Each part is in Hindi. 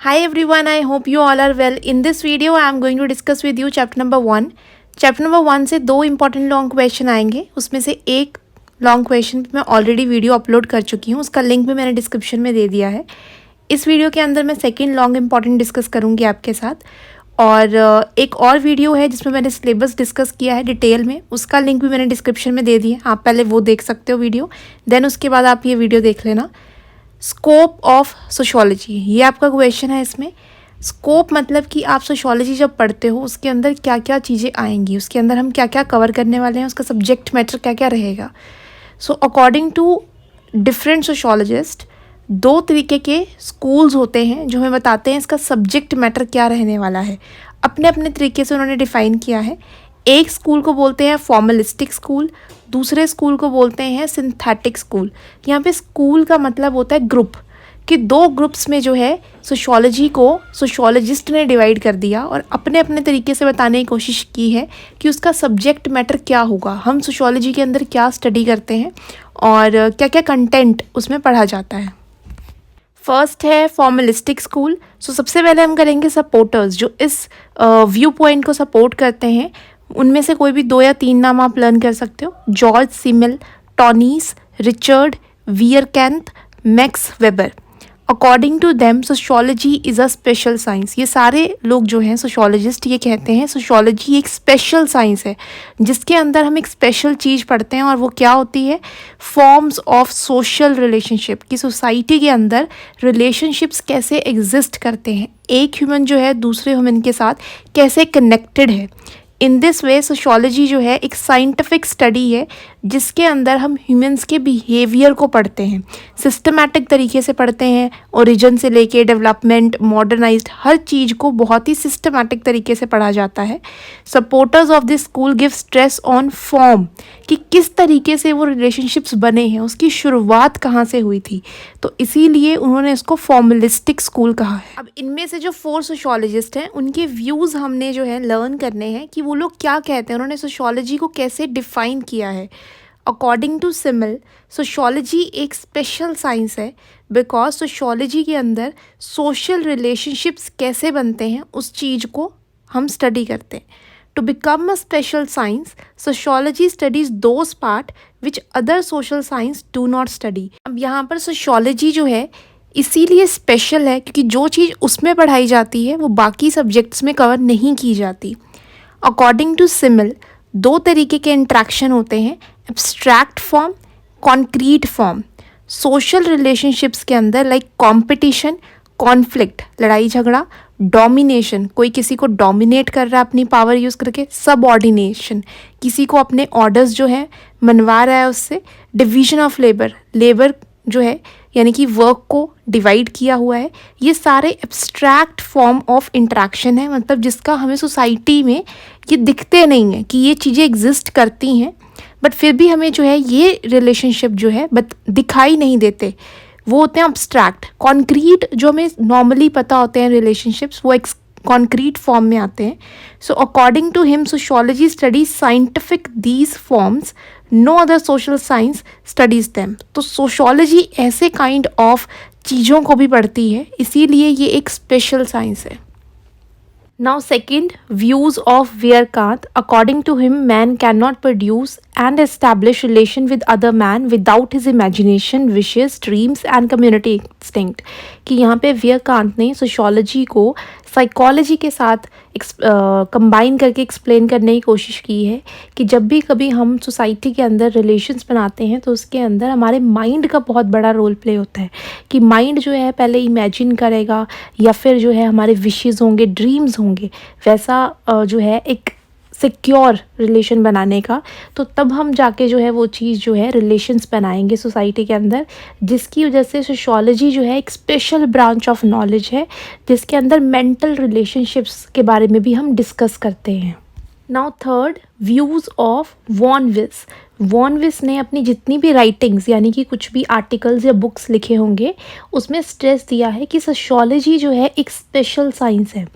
Hi everyone, I hope you all are well. In this video, I am going to discuss with you chapter number 1. Chapter number 1 से दो इंपॉर्टेंट लॉन्ग क्वेश्चन आएंगे. उसमें से एक लॉन्ग क्वेश्चन मैं ऑलरेडी वीडियो अपलोड कर चुकी हूँ, उसका लिंक भी मैंने डिस्क्रिप्शन में दे दिया है. इस वीडियो के अंदर मैं सेकंड लॉन्ग इंपॉर्टेंट डिस्कस करूँगी आपके साथ. और एक और वीडियो है जिसमें मैंने सिलेबस डिस्कस किया है डिटेल में, उसका लिंक भी मैंने डिस्क्रिप्शन में दे दिया. आप पहले वो देख सकते हो वीडियो, देन उसके बाद आप ये वीडियो देख लेना. स्कोप ऑफ सोशियोलॉजी, ये आपका क्वेश्चन है. इसमें स्कोप मतलब कि आप सोशियोलॉजी जब पढ़ते हो उसके अंदर क्या क्या चीज़ें आएंगी, उसके अंदर हम क्या क्या कवर करने वाले हैं, उसका सब्जेक्ट मैटर क्या क्या रहेगा. So according to different sociologist दो तरीके के स्कूल्स होते हैं जो हमें बताते हैं इसका सब्जेक्ट मैटर क्या रहने वाला है. अपने अपने तरीके से उन्होंने डिफ़ाइन किया है. एक स्कूल को बोलते हैं फॉर्मलिस्टिक स्कूल, दूसरे स्कूल को बोलते हैं सिंथेटिक स्कूल. यहाँ पे स्कूल का मतलब होता है ग्रुप, कि दो ग्रुप्स में जो है सोशियोलॉजी को सोशियोलॉजिस्ट ने डिवाइड कर दिया और अपने अपने तरीके से बताने की कोशिश की है कि उसका सब्जेक्ट मैटर क्या होगा, हम सोशियोलॉजी के अंदर क्या स्टडी करते हैं और क्या क्या कंटेंट उसमें पढ़ा जाता है. फर्स्ट है फॉर्मलिस्टिक स्कूल. सो सबसे पहले हम करेंगे सपोर्टर्स, जो इस व्यू पॉइंट को सपोर्ट करते हैं. उनमें से कोई भी दो या तीन नाम आप लर्न कर सकते हो. George Simmel, Tonnies, Richard Vierkandt, Max Weber. According to them sociology is a special science. ये सारे लोग जो हैं सोशियोलॉजिस्ट ये कहते हैं सोशियोलॉजी एक स्पेशल साइंस है जिसके अंदर हम एक स्पेशल चीज़ पढ़ते हैं, और वो क्या होती है, फॉर्म्स ऑफ सोशल रिलेशनशिप. कि सोसाइटी के अंदर रिलेशनशिप्स कैसे एग्जिस्ट करते हैं, एक ह्यूमन जो है दूसरे ह्यूमन के साथ कैसे कनेक्टेड है. इन दिस वे सोशियोलॉजी जो है एक साइंटिफिक स्टडी है जिसके अंदर हम ह्यूमंस के बिहेवियर को पढ़ते हैं, सिस्टमैटिक तरीके से पढ़ते हैं. ओरिजिन से लेके डेवलपमेंट, मॉडर्नाइज्ड, हर चीज़ को बहुत ही सिस्टमैटिक तरीके से पढ़ा जाता है. Supporters of this school give stress on form, कि किस तरीके से वो रिलेशनशिप्स बने हैं, उसकी शुरुआत कहाँ से हुई थी. तो इसीलिए उन्होंने इसको फॉर्मलिस्टिक स्कूल कहा है. अब इनमें से जो 4 सोशियोलॉजिस्ट हैं उनके व्यूज़ हमने जो है लर्न करने हैं कि वो लोग क्या कहते हैं, उन्होंने सोशियोलॉजी को कैसे डिफ़ाइन किया है. अकॉर्डिंग टू सिमिल, सोशियोलॉजी एक स्पेशल साइंस है बिकॉज सोशियोलॉजी के अंदर सोशल रिलेशनशिप्स कैसे बनते हैं उस चीज़ को हम स्टडी करते हैं. To become a special science, sociology studies those part which other social science do not study. अब यहाँ पर सोशियोलॉजी जो है इसीलिए स्पेशल है क्योंकि जो चीज़ उसमें पढ़ाई जाती है वो बाकी सब्जेक्ट्स में कवर नहीं की जाती. अकॉर्डिंग टू सिमिल, दो तरीके के इंट्रैक्शन होते हैं, abstract form, concrete form. Social relationships के अंदर लाइक कॉम्पिटिशन, कॉन्फ्लिक्ट, लड़ाई झगड़ा, डोमिनेशन, कोई किसी को डोमिनेट कर रहा है अपनी पावर यूज़ करके, सबऑर्डिनेशन, किसी को अपने ऑर्डर्स जो है मनवा रहा है उससे, डिवीजन ऑफ लेबर, लेबर जो है यानी कि वर्क को डिवाइड किया हुआ है. ये सारे एब्स्ट्रैक्ट फॉर्म ऑफ इंटरेक्शन है, मतलब जिसका हमें सोसाइटी में ये दिखते नहीं है कि ये चीज़ें एग्जिस्ट करती हैं, बट फिर भी हमें जो है ये रिलेशनशिप जो है दिखाई नहीं देते, वो होते हैं एब्स्ट्रैक्ट. कॉन्क्रीट जो हमें नॉर्मली पता होते हैं रिलेशनशिप्स, वो एक कॉन्क्रीट फॉर्म में आते हैं. So according to him sociology studies scientific these forms, no other social science studies them. तो सोशियोलॉजी ऐसे काइंड ऑफ चीज़ों को भी पढ़ती है, इसीलिए ये एक स्पेशल साइंस है. Now second, views of Vierakanth. According to him, man cannot produce and establish relation with other man without his imagination, wishes, dreams and community instinct. कि यहाँ पे वियरकांत ने सोशियोलॉजी को साइकोलॉजी के साथ कंबाइन करके एक्सप्लेन करने की कोशिश की है कि जब भी कभी हम सोसाइटी के अंदर रिलेशंस बनाते हैं तो उसके अंदर हमारे माइंड का बहुत बड़ा रोल प्ले होता है. कि माइंड जो है पहले इमेजिन करेगा या फिर जो है हमारे विशेज़ होंगे, ड्रीम्स होंगे, वैसा जो है एक सिक्योर रिलेशन बनाने का, तो तब हम जाके जो है वो चीज़ जो है रिलेशंस बनाएंगे सोसाइटी के अंदर, जिसकी वजह से सोशियोलॉजी जो है एक स्पेशल ब्रांच ऑफ नॉलेज है जिसके अंदर मेंटल रिलेशनशिप्स के बारे में भी हम डिस्कस करते हैं. Now third, views of von Wiese. Von Wiese ने अपनी जितनी भी राइटिंग्स यानी कि कुछ भी आर्टिकल्स या बुक्स लिखे होंगे उसमें स्ट्रेस दिया है कि सोशियोलॉजी जो है एक स्पेशल साइंस है.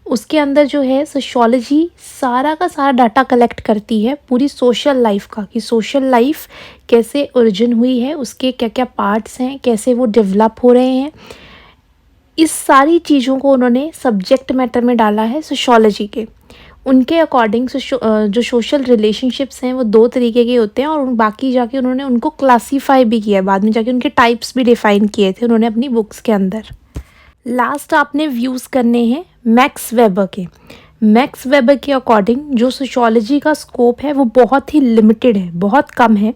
उसके अंदर जो है सोशियोलॉजी सारा का सारा डाटा कलेक्ट करती है पूरी सोशल लाइफ का, कि सोशल लाइफ कैसे ओरिजिन हुई है, उसके क्या क्या पार्ट्स हैं, कैसे वो डेवलप हो रहे हैं. इस सारी चीज़ों को उन्होंने सब्जेक्ट मैटर में डाला है सोशियोलॉजी के। उनके अकॉर्डिंग जो सोशल रिलेशनशिप्स हैं वो 2 तरीके के होते हैं और बाकी जाके उन्होंने उनको क्लासीफाई भी किया है, बाद में जाके उनके टाइप्स भी डिफ़ाइन किए थे उन्होंने अपनी बुक्स के अंदर। लास्ट आपने व्यूज़ करने हैं मैक्स वेबर के। मैक्स वेबर के अकॉर्डिंग जो सोशियोलॉजी का स्कोप है वो बहुत ही लिमिटेड है, बहुत कम है।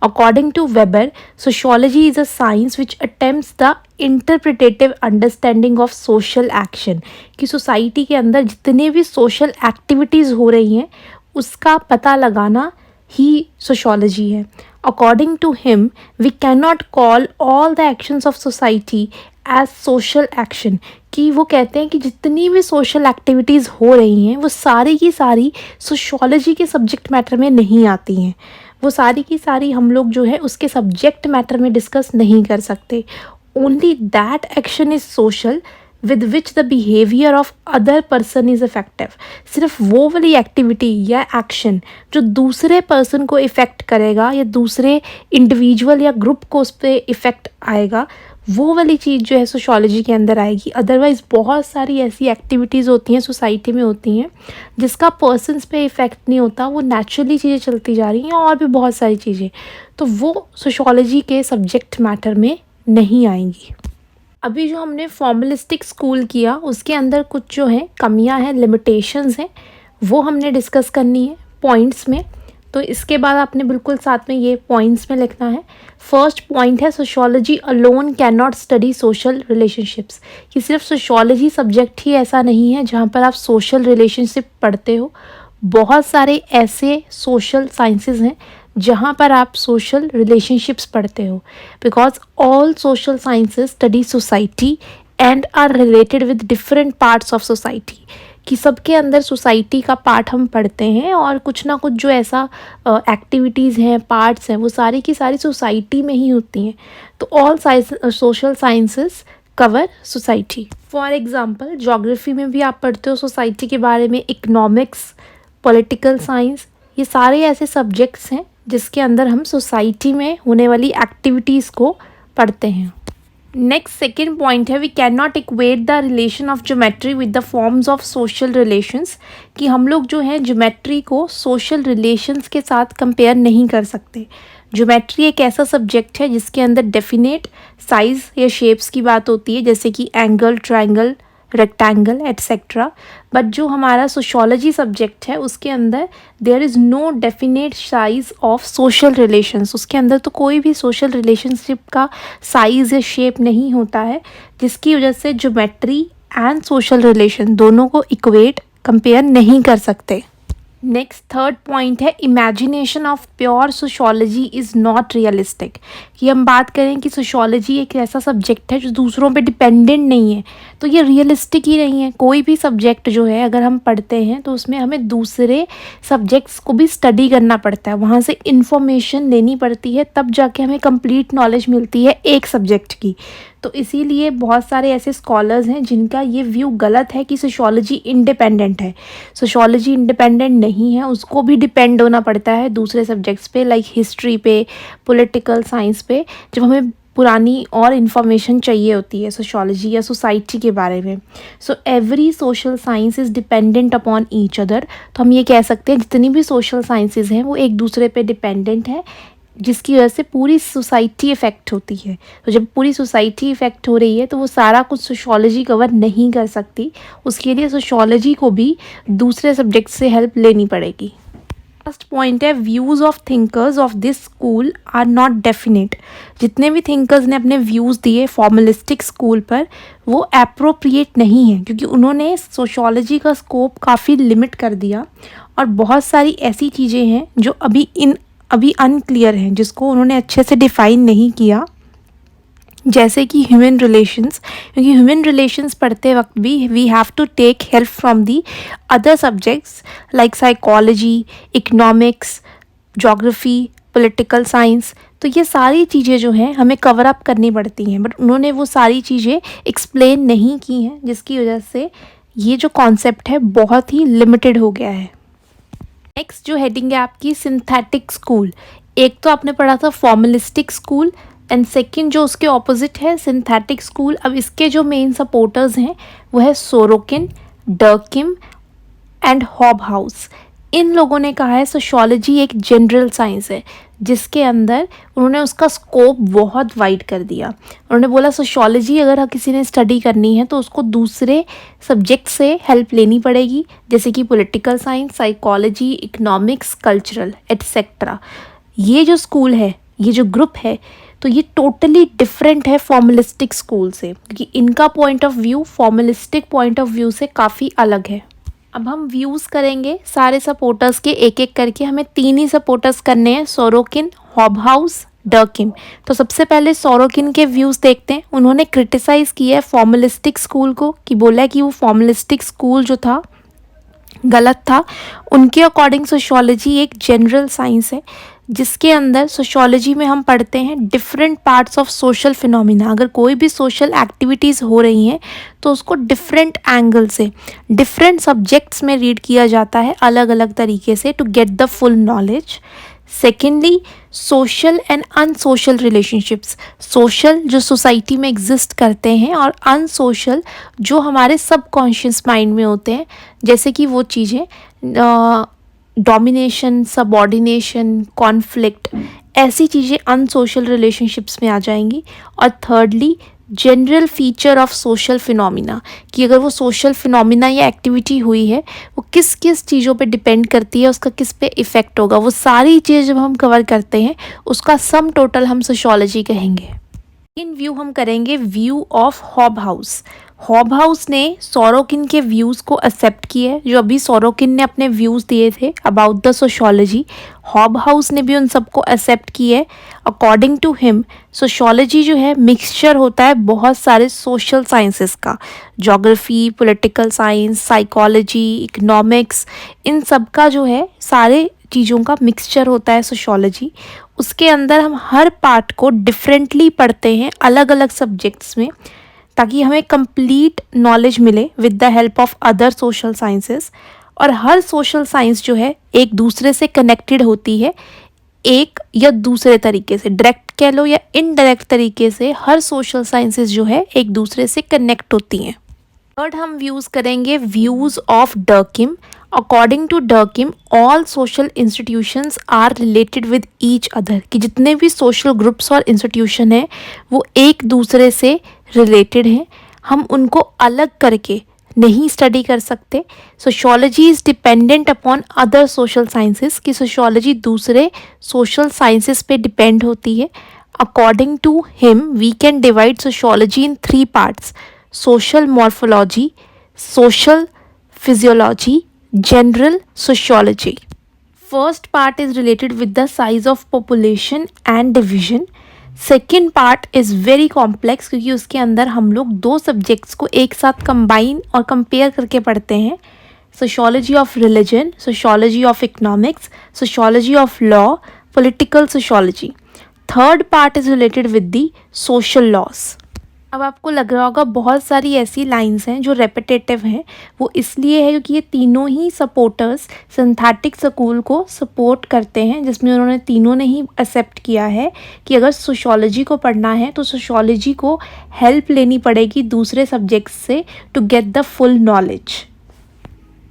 According to Weber, sociology is a science which attempts the interpretative understanding of social action, कि सोसाइटी के अंदर जितने भी सोशल एक्टिविटीज़ हो रही हैं उसका पता लगाना ही सोशियोलॉजी है। According to him, we can not call all the actions of society as social action, कि वो कहते हैं कि जितनी भी सोशल एक्टिविटीज़ हो रही हैं वो सारी की सारी सोशियोलॉजी के सब्जेक्ट मैटर में नहीं आती हैं, वो सारी की सारी हम लोग जो है उसके सब्जेक्ट मैटर में डिस्कस नहीं कर सकते। Only that action is social with which the behaviour of other person is effective. सिर्फ वो वाली एक्टिविटी या एक्शन जो दूसरे पर्सन को इफ़ेक्ट करेगा या दूसरे इंडिविजुअल या ग्रुप को उस पर इफ़ेक्ट आएगा, वो वाली चीज़ जो है सोशियोलॉजी के अंदर आएगी। अदरवाइज़ बहुत सारी ऐसी एक्टिविटीज़ होती हैं सोसाइटी में होती हैं जिसका पर्सनस पे इफ़ेक्ट नहीं होता, वो नेचुरली चीज़ें चलती जा रही हैं और भी बहुत सारी चीज़ें, तो वो सोशियोलॉजी के सब्जेक्ट मैटर में नहीं आएंगी। अभी जो हमने फॉर्मलिस्टिक स्कूल किया उसके अंदर कुछ जो है कमियां हैं, लिमिटेशंस हैं, वो हमने डिस्कस करनी है पॉइंट्स में। तो इसके बाद आपने बिल्कुल साथ में ये पॉइंट्स में लिखना है। फर्स्ट पॉइंट है sociology alone can not study social relationships, कि सिर्फ सोशियोलॉजी सब्जेक्ट ही ऐसा नहीं है जहाँ पर आप सोशल रिलेशनशिप पढ़ते हो। बहुत सारे ऐसे सोशल साइंसेज हैं जहाँ पर आप सोशल रिलेशनशिप्स पढ़ते हो, because all social sciences study society and are related with different parts of society, कि सबके अंदर सोसाइटी का पार्ट हम पढ़ते हैं और कुछ ना कुछ जो ऐसा एक्टिविटीज़ हैं, पार्ट्स हैं, वो सारी की सारी सोसाइटी में ही होती हैं। तो all social sciences cover society. For example geography में भी आप पढ़ते हो सोसाइटी के बारे में, इकोनॉमिक्स, पॉलिटिकल साइंस, ये सारे ऐसे सब्जेक्ट्स हैं जिसके अंदर हम सोसाइटी में होने वाली एक्टिविटीज़ को पढ़ते हैं। नेक्स्ट सेकेंड पॉइंट है we can not equate the relation of geometry with the forms of social relations, कि हम लोग जो है ज्योमेट्री को सोशल रिलेशंस के साथ कंपेयर नहीं कर सकते। ज्योमेट्री एक ऐसा सब्जेक्ट है जिसके अंदर डेफिनेट साइज़ या शेप्स की बात होती है, जैसे कि angle, triangle, rectangle etcetera. But जो हमारा सोशियोलॉजी सब्जेक्ट है उसके अंदर there is no definite size of social relations, उसके अंदर तो कोई भी सोशल रिलेशनशिप का साइज़ या शेप नहीं होता है, जिसकी वजह से ज्योमेट्री एंड सोशल रिलेशन दोनों को इक्वेट कंपेयर नहीं कर सकते। नेक्स्ट थर्ड पॉइंट है imagination of pure sociology is not realistic, कि हम बात करें कि सोशियोलॉजी एक ऐसा सब्जेक्ट है जो दूसरों पे डिपेंडेंट नहीं है, तो ये रियलिस्टिक ही नहीं है। कोई भी सब्जेक्ट जो है अगर हम पढ़ते हैं तो उसमें हमें दूसरे सब्जेक्ट्स को भी स्टडी करना पड़ता है, वहाँ से इंफॉर्मेशन लेनी पड़ती है, तब जाके हमें कंप्लीट नॉलेज मिलती है एक सब्जेक्ट की। तो इसीलिए बहुत सारे ऐसे स्कॉलर्स हैं जिनका ये व्यू गलत है कि सोशियोलॉजी इंडिपेंडेंट है। सोशियोलॉजी इंडिपेंडेंट नहीं है, उसको भी डिपेंड होना पड़ता है दूसरे सब्जेक्ट्स पे, लाइक हिस्ट्री पे, पॉलिटिकल साइंस पे, जब हमें पुरानी और इन्फॉर्मेशन चाहिए होती है सोशियोलॉजी या सोसाइटी के बारे में। So every social science is dependent upon each other, तो हम ये कह सकते हैं जितनी भी सोशल साइंसेज हैं वो एक दूसरे पे डिपेंडेंट है, जिसकी वजह से पूरी सोसाइटी इफ़ेक्ट होती है। तो जब पूरी सोसाइटी इफ़ेक्ट हो रही है तो वो सारा कुछ सोशियोलॉजी कवर नहीं कर सकती, उसके लिए सोशियोलॉजी को भी दूसरे सब्जेक्ट से हेल्प लेनी पड़ेगी। फर्स्ट पॉइंट है views of thinkers of this school are not definite, जितने भी थिंकर्स ने अपने व्यूज़ दिए फॉर्मलिस्टिक स्कूल पर वो एप्रोप्रिएट नहीं है, क्योंकि उन्होंने सोशियोलॉजी का स्कोप काफ़ी लिमिट कर दिया और बहुत सारी ऐसी चीज़ें हैं जो अभी अनक्लियर हैं, जिसको उन्होंने अच्छे से डिफ़ाइन नहीं किया, जैसे कि ह्यूमन रिलेशंस, क्योंकि ह्यूमन रिलेशंस पढ़ते वक्त भी we have to take help from the other subjects like psychology, economics, geography, political science. तो ये सारी चीज़ें जो हैं हमें कवर अप करनी पड़ती हैं, बट उन्होंने वो सारी चीज़ें एक्सप्लेन नहीं की हैं, जिसकी वजह से ये जो कॉन्सेप्ट है बहुत ही लिमिटेड हो गया है। नेक्स्ट जो हेडिंग है आपकी सिंथेटिक स्कूल, एक तो आपने पढ़ा था फॉर्मलिस्टिक स्कूल, एंड सेकंड जो उसके ऑपोजिट है सिंथेटिक स्कूल। अब इसके जो मेन सपोर्टर्स हैं वो है सोरोकिन, डर्किम एंड हॉबहाउस। इन लोगों ने कहा है सोशियोलॉजी एक जनरल साइंस है जिसके अंदर उन्होंने उसका स्कोप बहुत वाइड कर दिया। उन्होंने बोला सोशियोलॉजी अगर किसी ने स्टडी करनी है तो उसको दूसरे सब्जेक्ट से हेल्प लेनी पड़ेगी, जैसे कि political science, psychology, economics, cultural etcetera. ये जो स्कूल है, ये जो ग्रुप है, तो ये टोटली डिफरेंट है फॉर्मलिस्टिक स्कूल से, क्योंकि इनका point of view formalistic point of view से काफ़ी अलग है। अब हम व्यूज़ करेंगे सारे सपोर्टर्स के एक एक करके। हमें 3 ही सपोर्टर्स करने हैं, सोरोकिन, हॉबहाउस, डर्किम। तो सबसे पहले सोरोकिन के व्यूज़ देखते हैं। उन्होंने क्रिटिसाइज़ किया है फॉर्मलिस्टिक स्कूल को, कि बोला है कि वो फॉर्मलिस्टिक स्कूल जो था गलत था। उनके अकॉर्डिंग सोशियोलॉजी एक जनरल साइंस है जिसके अंदर सोशियोलॉजी में हम पढ़ते हैं different parts of social phenomena. अगर कोई भी सोशल एक्टिविटीज़ हो रही हैं तो उसको डिफरेंट एंगल से डिफरेंट सब्जेक्ट्स में रीड किया जाता है अलग अलग तरीके से to get the full knowledge. Secondly, social and unsocial relationships. Social जो सोसाइटी में एग्जिस्ट करते हैं और अनसोशल जो हमारे सबकॉन्शियस माइंड में होते हैं, जैसे कि वो चीज़ें डोमिनेशन, सबऑर्डिनेशन, कॉन्फ्लिक्ट, ऐसी चीज़ें अनसोशल रिलेशनशिप्स में आ जाएंगी। और thirdly, general feature of social phenomena, कि अगर वो सोशल फिनोमिना या एक्टिविटी हुई है वो किस किस चीज़ों पे डिपेंड करती है, उसका किस पे इफ़ेक्ट होगा, वो सारी चीज़ जब हम कवर करते हैं उसका सम टोटल हम सोशियोलॉजी कहेंगे। इन व्यू हम करेंगे व्यू ऑफ हॉबहाउस। हॉबहाउस ने सोरोकिन के व्यूज़ को एक्सेप्ट किए, जो अभी सोरोकिन ने अपने व्यूज़ दिए थे अबाउट द सोशियोलॉजी, हॉबहाउस ने भी उन सबको एक्सेप्ट किए। अकॉर्डिंग टू हिम सोशियोलॉजी जो है मिक्सचर होता है बहुत सारे सोशल साइंसेस का, geography, political science, psychology, economics, इन सब का जो है सारे चीज़ों का मिक्सचर होता है सोशियोलॉजी। उसके अंदर हम हर पार्ट को डिफरेंटली पढ़ते हैं अलग अलग सब्जेक्ट्स में, ताकि हमें कंप्लीट नॉलेज मिले with the help of other social sciences. और हर सोशल साइंस जो है एक दूसरे से कनेक्टेड होती है, एक या दूसरे तरीके से, डायरेक्ट कह लो या इनडायरेक्ट तरीके से, हर सोशल साइंसेस जो है एक दूसरे से कनेक्ट होती हैं। थर्ड हम व्यूज़ करेंगे views of Durkheim. According to Durkheim all social institutions are related with each other, कि जितने भी सोशल ग्रुप्स और इंस्टीट्यूशन हैं वो एक दूसरे से रिलेटेड हैं, हम उनको अलग करके नहीं स्टडी कर सकते। Sociology is dependent upon other social sciences, कि सोशियोलॉजी दूसरे सोशल साइंसेस पे डिपेंड होती है। According to him we can divide sociology in 3 parts: social morphology, social physiology, general sociology. First part is related with the size of population and division. Second part is very complex, क्योंकि उसके अंदर हम लोग 2 सब्जेक्ट्स को एक साथ कंबाइन और कंपेयर करके पढ़ते हैं, sociology of religion, sociology of economics, sociology of law, political sociology. Third part is related with the social loss. अब आपको लग रहा होगा बहुत सारी ऐसी लाइंस हैं जो रेपिटेटिव हैं, वो इसलिए है क्योंकि ये तीनों ही सपोर्टर्स सिंथेटिक स्कूल को सपोर्ट करते हैं, जिसमें उन्होंने तीनों ने ही एक्सेप्ट किया है कि अगर सोशियोलॉजी को पढ़ना है तो सोशियोलॉजी को हेल्प लेनी पड़ेगी दूसरे सब्जेक्ट्स से to get the full knowledge.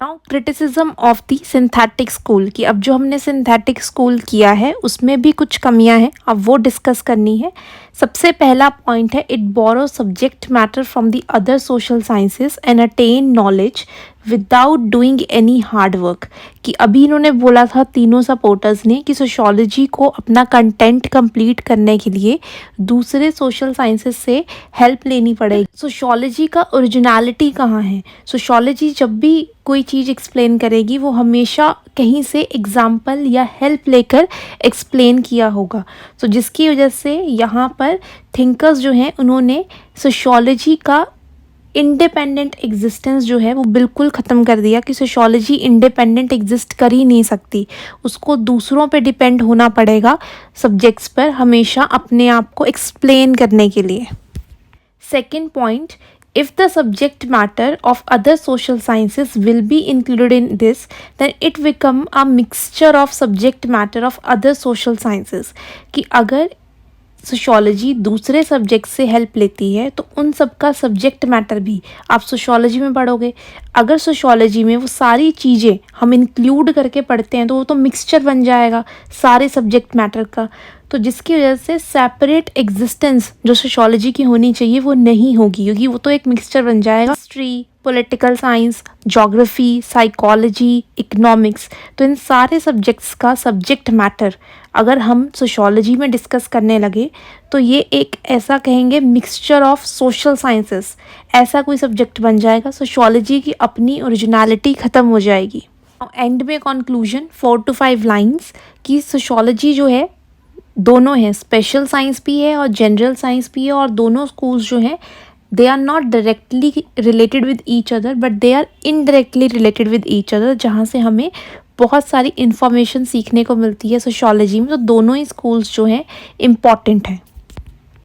Now criticism of the synthetic school, कि अब जो हमने सिंथेटिक स्कूल किया है उसमें भी कुछ कमियां हैं, अब वो डिस्कस करनी है। सबसे पहला पॉइंट है it borrow subject matter from the other social sciences and attain knowledge without doing any hard work, कि अभी इन्होंने बोला था तीनों सपोर्टर्स ने कि सोशियोलॉजी को अपना कंटेंट कंप्लीट करने के लिए दूसरे सोशल साइंसेस से हेल्प लेनी पड़ेगी। सोशियोलॉजी का ओरिजिनलिटी कहाँ है? सोशियोलॉजी जब भी कोई चीज़ एक्सप्लेन करेगी वो हमेशा कहीं से एग्जाम्पल या हेल्प लेकर एक्सप्लेन किया होगा। तो जिसकी वजह से यहाँ पर थिंकर्स जो हैं उन्होंने सोशियोलॉजी का इंडिपेंडेंट एग्जिस्टेंस जो है वो बिल्कुल ख़त्म कर दिया, कि सोशियोलॉजी इंडिपेंडेंट एग्जिस्ट कर ही नहीं सकती, उसको दूसरों पे डिपेंड होना पड़ेगा सब्जेक्ट्स पर हमेशा अपने आप को एक्सप्लेन करने के लिए। Second point, if the subject matter of other social sciences will be included in this, then it become a mixture of subject matter of other social sciences, कि अगर सोशियोलॉजी दूसरे सब्जेक्ट से हेल्प लेती है, तो उन सब का सब्जेक्ट मैटर भी आप सोशियोलॉजी में पढ़ोगे। अगर सोशियोलॉजी में वो सारी चीज़ें हम इंक्लूड करके पढ़ते हैं तो वो तो मिक्सचर बन जाएगा सारे सब्जेक्ट मैटर का, तो जिसकी वजह से सेपरेट एग्जिस्टेंस जो सोशियोलॉजी की होनी चाहिए वो नहीं होगी, क्योंकि वो तो एक मिक्सचर बन जाएगा। History, political science, geography, psychology, economics, तो इन सारे सब्जेक्ट्स का सब्जेक्ट मैटर अगर हम सोशियोलॉजी में डिस्कस करने लगे तो ये एक ऐसा कहेंगे मिक्सचर ऑफ सोशल साइंसेस, ऐसा कोई सब्जेक्ट बन जाएगा। सोशियोलॉजी की अपनी ओरिजिनलिटी ख़त्म हो जाएगी। एंड में कंक्लूजन 4 to 5 लाइंस कि सोशियोलॉजी जो है दोनों है, स्पेशल साइंस भी है और जनरल साइंस भी है, और दोनों स्कूल्स जो हैं they are not directly related with each other but they are indirectly related with each other, जहाँ से हमें बहुत सारी इन्फॉर्मेशन सीखने को मिलती है सोशियोलॉजी में। तो दोनों ही स्कूल्स जो हैं इम्पॉर्टेंट हैं।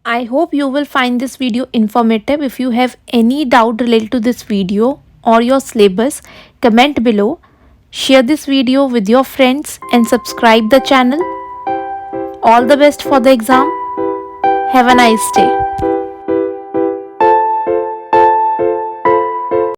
I hope you will find this video informative. If you have any doubt related to this video or your syllabus, comment below. Share this video with your friends and subscribe the channel. All the best for the exam. Have a nice day.